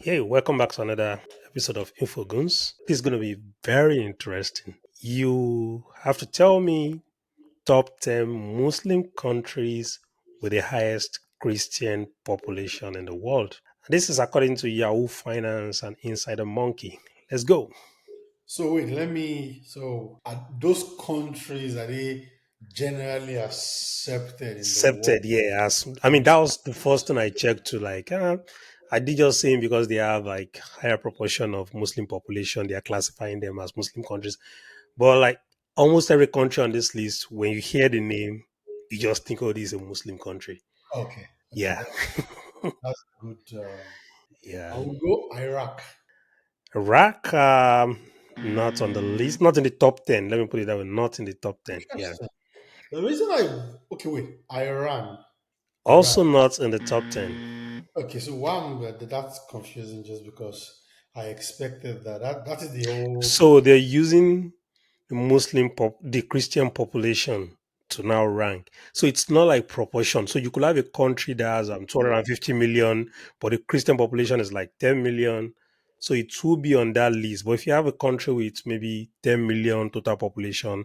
Hey, welcome back to another episode of InfoGoons. This is going to be very interesting. You have to tell me top 10 Muslim countries with the highest Christian population in the world. This is according to Yahoo Finance and Insider Monkey. Let's go. So wait, let me. So are those countries are they generally accepted in the world? Accepted, yeah. That was the first thing I checked to I did just saying because they have like higher proportion of Muslim population, they are classifying them as Muslim countries. But like almost every country on this list, when you hear the name, you just think, oh, this is a Muslim country. Okay, okay, Yeah. that's good. I Yeah. will go Iraq. Iraq, not on the list, not in the top 10. Let me put it that way, not in the top 10. Yeah. Interesting. The reason I okay wait Iran. Also not in the top 10. Okay, so why that's confusing just because I expected that is the old. So they're using the Christian population to now rank. So it's not like proportion. So you could have a country that has 250 million, but the Christian population is like 10 million. So it will be on that list. But if you have a country with maybe 10 million total population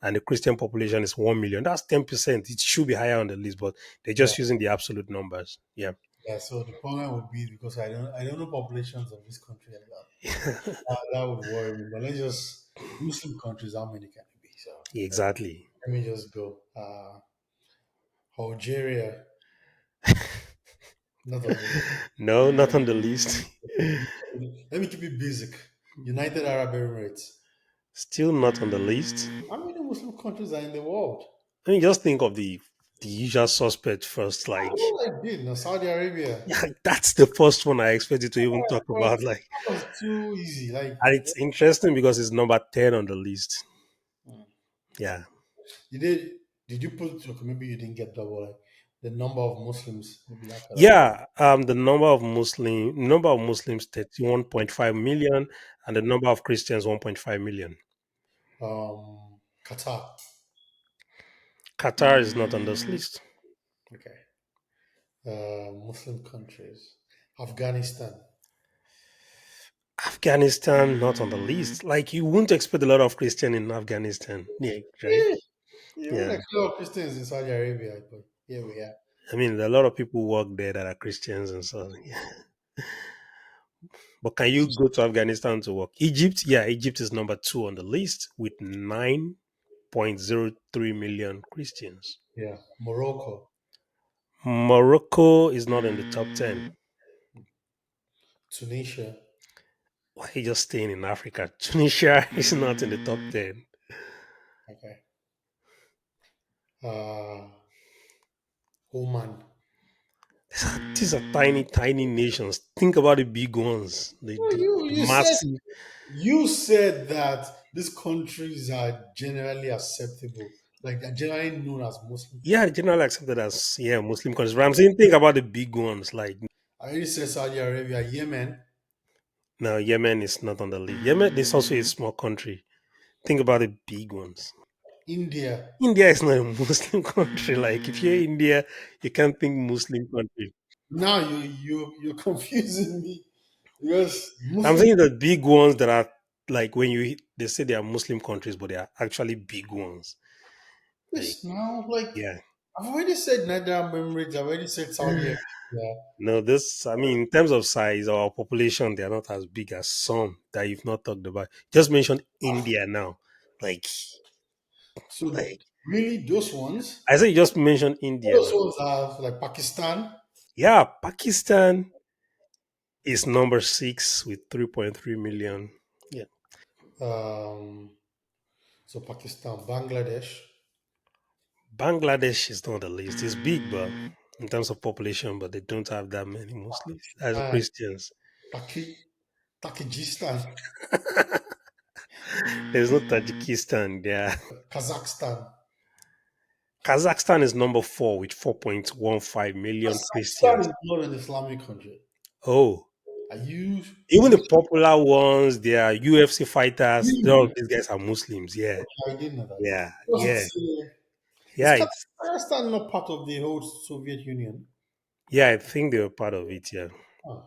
and the Christian population is 1 million, that's 10%. It should be higher on the list, but they're Yeah, just using the absolute numbers. Yeah. yeah. So the problem would be because I don't know populations of this country like that. That would worry me. But let's just Muslim countries. How many can it be? So Exactly. let me just go. Algeria, not on the list. No, not on the list. Let me keep it basic. United Arab Emirates. Still not on the list. How many Muslim countries are in the world? I mean, just think of the usual suspect first. I Like, know I did. No, Saudi Arabia. yeah, that's the first one I expected to even talk But about. Like, that was too easy. Like, and it's interesting because it's number 10 on the list. hmm. Yeah, did they, did you put? Okay, maybe you didn't get double. Like the number of Muslims. Maybe that could have. yeah. The number of Muslims 31.5 million, and the number of Christians 1.5 million. Qatar. Qatar is not on this list. Okay. Muslim countries. Afghanistan. Afghanistan not on the list. Like, you wouldn't expect a lot of Christian in Afghanistan. Yeah, right. Yeah, even Yeah. a lot of Christians in Saudi Arabia, but here we are. I mean, there are a lot of people who work there that are Christians and so. Yeah. But can you go to Afghanistan to work? Egypt, yeah, Egypt is number 2 on the list with 9.03 million Christians. Yeah, Morocco, Morocco is not in the top 10. Tunisia, Why are you just staying in Africa? Tunisia is not in the top 10. okay, uh, Oman. These are tiny, tiny nations. Think about the big ones, Well, the you said massive. that these countries are generally acceptable, like they're generally known as Muslim Yeah, countries. generally accepted as, yeah, Muslim countries. But I'm saying, think about the big ones. Like, I already said Saudi Arabia, Yemen, now Yemen is not on the list. Yemen is also a small country. Think about the big ones. India. India is not a Muslim country. Like, if you're India, you can't think Muslim country. Now you're confusing me because I'm Muslim. saying the big ones that are like when they say they are Muslim countries, but they are actually big ones. Like, Yes, now like yeah. I've already said United Arab Emirates. I've already said Saudi Arabia. No, I mean, in terms of size or population, they are not as big as some that you've not talked about. Just mention India now. Like, So like really, those ones, I said, you just mentioned India those now. ones are like Pakistan. Yeah, Pakistan is number 6 with 3.3 million. Yeah. Um, so Pakistan, Bangladesh, Bangladesh is not on the list. It's big, but in terms of population, but they don't have that many Muslims as and Christians. Tajikistan, There's no Tajikistan there. Kazakhstan. Kazakhstan is number 4 with 4.15 million Kazakhstan Christians. is not an Islamic country. Oh, Are even the you popular ones, they are UFC fighters. All of really? these guys are Muslims. Yeah, I didn't know that. yeah, Because yeah, is yeah. Kazakhstan not part of the whole Soviet Union? Yeah. I think they were part of it. Yeah. Oh.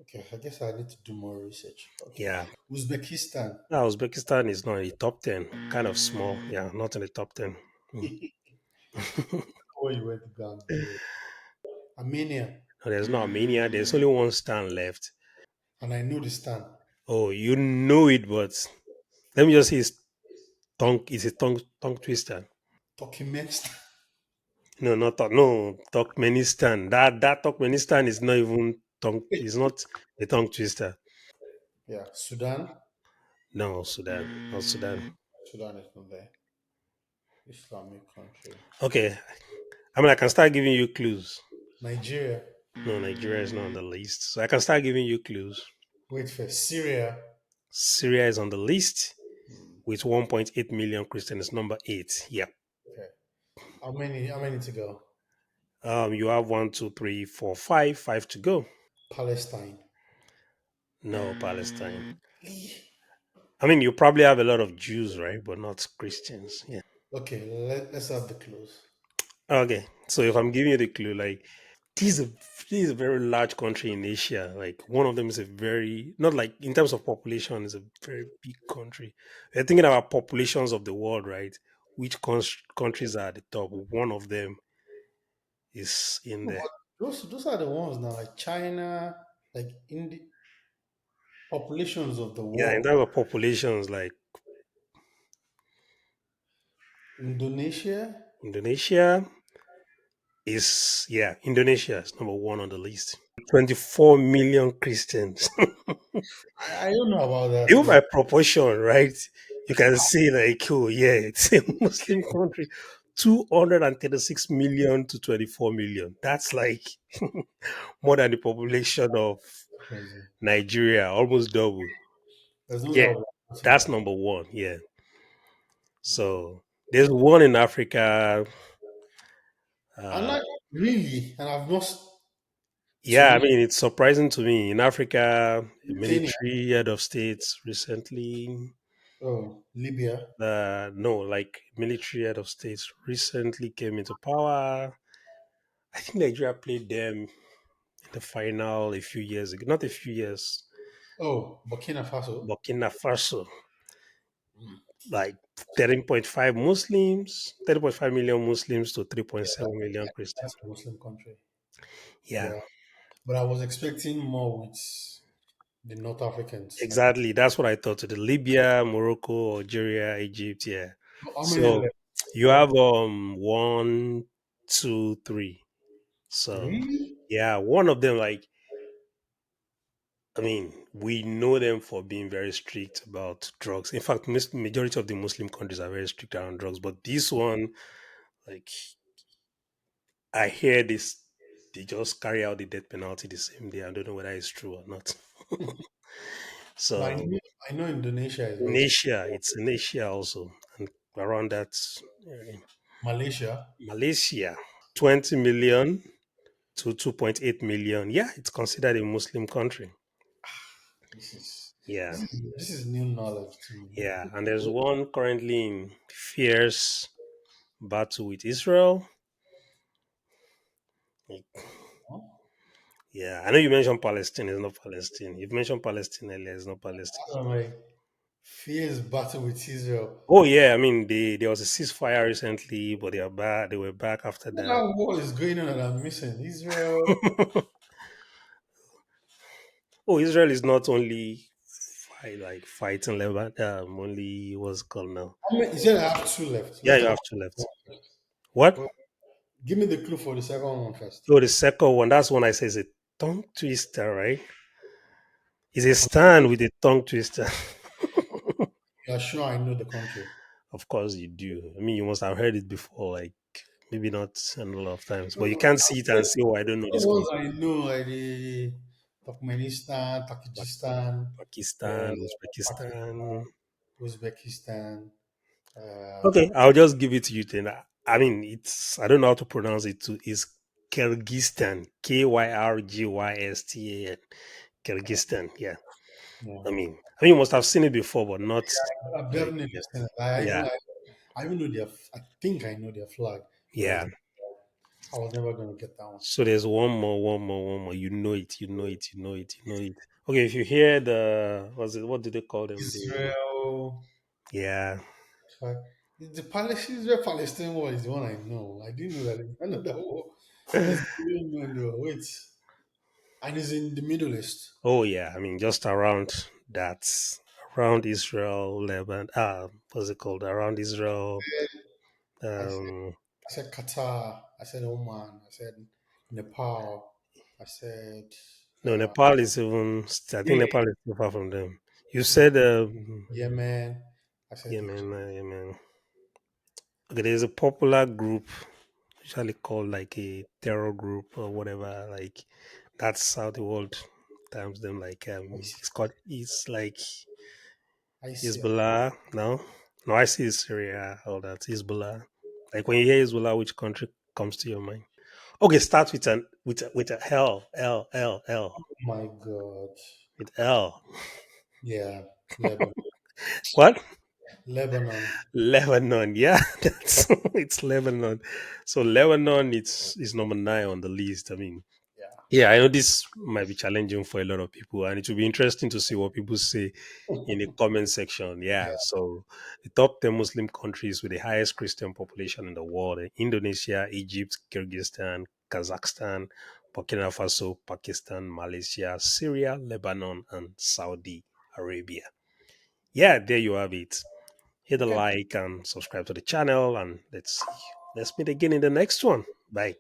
Okay, I guess I need to do more research. Okay. Yeah. Uzbekistan. Now, Uzbekistan is not in the top 10, kind of small. Yeah, not in the top 10. Hmm. Where you went to go and do it. Armenia. There's no Armenia. There's only one stand left. And I know the stand. Oh, you know it, but let me just say it's a tongue twister. Turkmenistan. No, not no Turkmenistan. That Turkmenistan is not even tongue. It's not a tongue twister. Yeah. Sudan. No, Sudan, not Sudan. Sudan is not there. Islamic country. Okay, I mean I can start giving you clues. Nigeria. No, Nigeria is not on the list, so I can start giving you clues. Wait first. Syria. Syria is on the list Hmm. with 1.8 million Christians, number eight. Yeah. Okay. How many to go? You have one, two, three, four, five to go. Palestine. No, Palestine. I mean, you probably have a lot of Jews, right? But not Christians. Yeah. Okay, let's have the clues. Okay. So if I'm giving you the clue, like this is a this is a very large country in Asia. Like one of them is a very not like in terms of population, is a very big country. We're thinking about populations of the world, right? Which countries are at the top? One of them is in No, there. but those are the ones now, like China, like in the populations of the Yeah, in world. terms of populations, like Indonesia. Indonesia is Indonesia is number one on the list. 24 million Christians. I don't know about that Even again. by proportion, right? You can see like, oh yeah, it's a Muslim country. 236 million to 24 million. That's like more than the population of Crazy. Nigeria, almost double. There's no Yeah, doubt about that's that. number one. Yeah. So there's one in Africa. I'm Uh, not really, and I've not to yeah, I me. mean, it's surprising to me. In Africa, a Mauritania. military head of states recently, Oh, Libya. no, like military head of states recently came into power. I think Nigeria played them in the final a few years ago, not a few years. Oh, Burkina Faso. Burkina Faso, Mm. like 13.5 million Muslims to Yeah, 3.7 million Christians. that's a Muslim country. Yeah, Yeah, but I was expecting more with the North Africans. Like, exactly. That's what I thought to the Libya, Morocco, Algeria, Egypt. Yeah. how many So left? you have one, two, three. So Really? yeah, one of them like I mean, we know them for being very strict about drugs. In fact, majority of the Muslim countries are very strict around drugs. But this one, like, I hear this, they just carry out the death penalty the same day. I don't know whether it's true or not. But So I know Indonesia is in very strict. Asia, it's in Asia also, and around that area. Malaysia. Malaysia, 20 million to 2.8 million. Yeah, it's considered a Muslim country. This is Yeah, this is new knowledge to me. yeah, and there's one currently in fierce battle with Israel. Like, Huh? yeah, I know you mentioned Palestine. It's not Palestine. You've mentioned Palestine earlier. It's not Palestine. So my fierce battle with Israel. Oh yeah, I mean there was a ceasefire recently, but they are back. They were back after What that. that war is going on that I'm missing? Israel. Oh, Israel is not only fighting Lebanon. Only what's it called now? How many? You said I have two left. Yeah, Let's you talk have about two left. one first. What? Well, give me the clue for the second one first. So the second one, that's one I say is a tongue twister, right? It's a stand with a tongue twister. You're sure I know the country? Of course you do. I mean, you must have heard it before, like maybe not a lot of times, but you No, can't see it and say, "Oh, I don't know the this ones country." I know, like the Turkmenistan, Like Tajikistan, Pakistan, Pakistan, Uzbekistan. Uzbekistan. Uh, Okay, I'll just give it to you then. I mean, I don't know how to pronounce it too. It's Kyrgyzstan, Kyrgyzstan, Kyrgyzstan. Yeah, yeah. I mean, you must have seen it before, but not I've like definitely seen it. yeah, I even know their. I think I know their flag. Where yeah. I was never going to get that one. So there's one more. You know it, you know it, you know it, you know it. Okay, if you hear the what's it? What do they call them? The Israel. yeah. The Israel Palestine war is the one I know. I didn't know that. I know that war is going on though. Wait, and it's in the Middle East. Oh yeah. I mean, just around that, around Israel, Lebanon. What's it called? Around Israel. I said, Um, I said Qatar. I said Oman. I said Nepal. I said no, uh, Nepal is even. I think UAE, Nepal is too far from them. You said Yemen. I said Yemen, Egypt. Yemen. Okay, there's a popular group usually called like a terror group or whatever. Like that's how the world terms them. Like ISIL. it's like ISIL. Hezbollah. No, I see Syria. All that Hezbollah. Like when you hear Hezbollah, which country comes to your mind? Okay, start with an with a L Oh my God. with L. Yeah, Lebanon. What? Lebanon. Lebanon. Yeah, that's it's Lebanon. So Lebanon, it's is number 9 on the list. I mean, Yeah. yeah, I know this might be challenging for a lot of people, and it will be interesting to see what people say in the comment section. Yeah, Yeah. so the top 10 Muslim countries with the highest Christian population in the world: Indonesia, Egypt, Kyrgyzstan, Kazakhstan, Burkina Faso, Pakistan, Malaysia, Syria, Lebanon, and Saudi Arabia. Yeah, there you have it. Hit the Okay. like and subscribe to the channel, and let's see. Let's meet again in the next one. Bye.